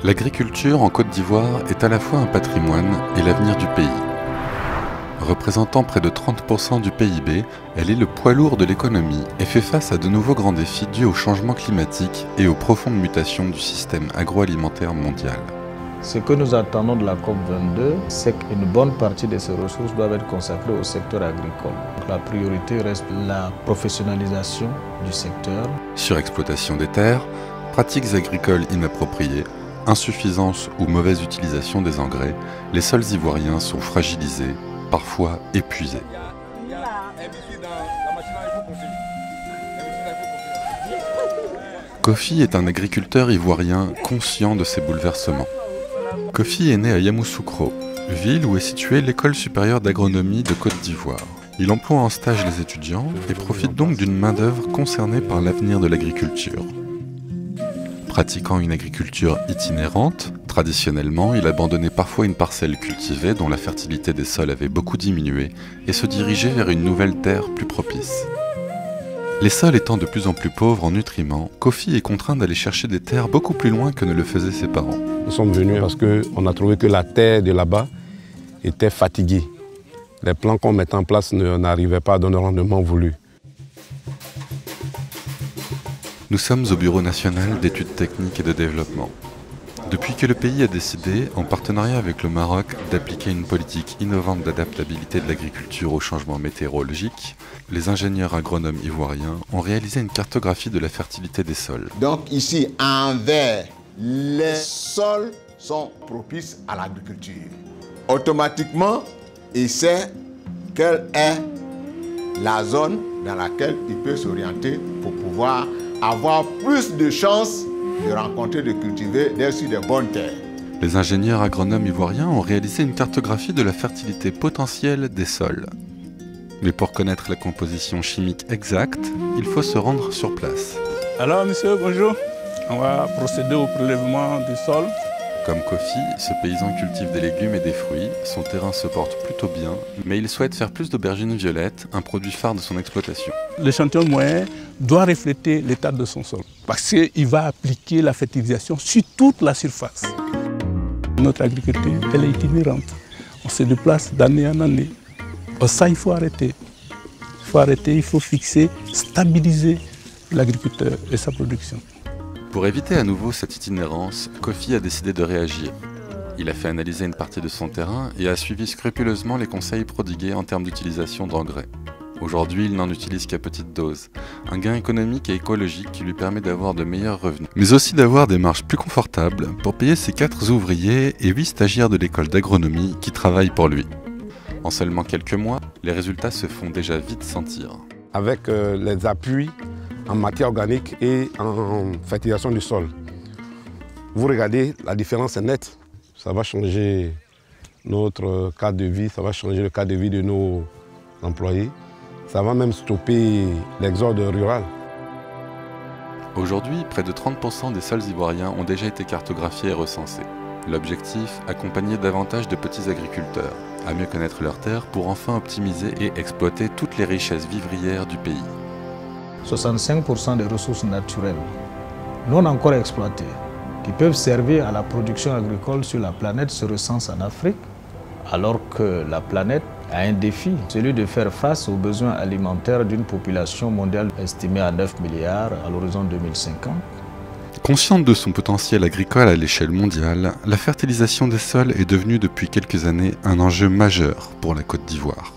L'agriculture en Côte d'Ivoire est à la fois un patrimoine et l'avenir du pays. Représentant près de 30% du PIB, elle est le poids lourd de l'économie et fait face à de nouveaux grands défis dus au changement climatique et aux profondes mutations du système agroalimentaire mondial. Ce que nous attendons de la COP22, c'est qu'une bonne partie de ces ressources doivent être consacrées au secteur agricole. La priorité reste la professionnalisation du secteur. Surexploitation des terres, pratiques agricoles inappropriées, insuffisance ou mauvaise utilisation des engrais, les sols ivoiriens sont fragilisés, parfois épuisés. Kofi est un agriculteur ivoirien conscient de ces bouleversements. Kofi est né à Yamoussoukro, ville où est située l'école supérieure d'agronomie de Côte d'Ivoire. Il emploie en stage les étudiants et profite donc d'une main-d'œuvre concernée par l'avenir de l'agriculture. Pratiquant une agriculture itinérante, traditionnellement, il abandonnait parfois une parcelle cultivée dont la fertilité des sols avait beaucoup diminué et se dirigeait vers une nouvelle terre plus propice. Les sols étant de plus en plus pauvres en nutriments, Kofi est contraint d'aller chercher des terres beaucoup plus loin que ne le faisaient ses parents. Nous sommes venus parce qu'on a trouvé que la terre de là-bas était fatiguée. Les plans qu'on mettait en place n'arrivaient pas à donner le rendement voulu. Nous sommes au Bureau national d'études techniques et de développement. Depuis que le pays a décidé, en partenariat avec le Maroc, d'appliquer une politique innovante d'adaptabilité de l'agriculture au changement météorologique, les ingénieurs agronomes ivoiriens ont réalisé une cartographie de la fertilité des sols. Donc ici, en vert, les sols sont propices à l'agriculture. Automatiquement, il sait quelle est la zone dans laquelle il peut s'orienter pour pouvoir avoir plus de chances de rencontrer, de cultiver, d'être sur de bonnes terres. Les ingénieurs agronomes ivoiriens ont réalisé une cartographie de la fertilité potentielle des sols. Mais pour connaître la composition chimique exacte, il faut se rendre sur place. Alors monsieur, bonjour. On va procéder au prélèvement du sol. Comme Kofi, ce paysan cultive des légumes et des fruits, son terrain se porte plutôt bien, mais il souhaite faire plus d'aubergines violettes, un produit phare de son exploitation. L'échantillon moyen doit refléter l'état de son sol, parce qu'il va appliquer la fertilisation sur toute la surface. Notre agriculture, elle est itinérante. On se déplace d'année en année. Ça, il faut arrêter. Il faut fixer, stabiliser l'agriculteur et sa production. Pour éviter à nouveau cette itinérance, Kofi a décidé de réagir. Il a fait analyser une partie de son terrain et a suivi scrupuleusement les conseils prodigués en termes d'utilisation d'engrais. Aujourd'hui, il n'en utilise qu'à petite dose, un gain économique et écologique qui lui permet d'avoir de meilleurs revenus, mais aussi d'avoir des marges plus confortables pour payer ses 4 ouvriers et 8 stagiaires de l'école d'agronomie qui travaillent pour lui. En seulement quelques mois, les résultats se font déjà vite sentir. Avec les appuis en matière organique et en fertilisation du sol. Vous regardez, la différence est nette. Ça va changer notre cadre de vie, ça va changer le cadre de vie de nos employés. Ça va même stopper l'exode rural. Aujourd'hui, près de 30% des sols ivoiriens ont déjà été cartographiés et recensés. L'objectif, accompagner davantage de petits agriculteurs, à mieux connaître leurs terres pour enfin optimiser et exploiter toutes les richesses vivrières du pays. 65% des ressources naturelles non encore exploitées qui peuvent servir à la production agricole sur la planète se recensent en Afrique, alors que la planète a un défi, celui de faire face aux besoins alimentaires d'une population mondiale estimée à 9 milliards à l'horizon 2050. Consciente de son potentiel agricole à l'échelle mondiale, la fertilisation des sols est devenue depuis quelques années un enjeu majeur pour la Côte d'Ivoire.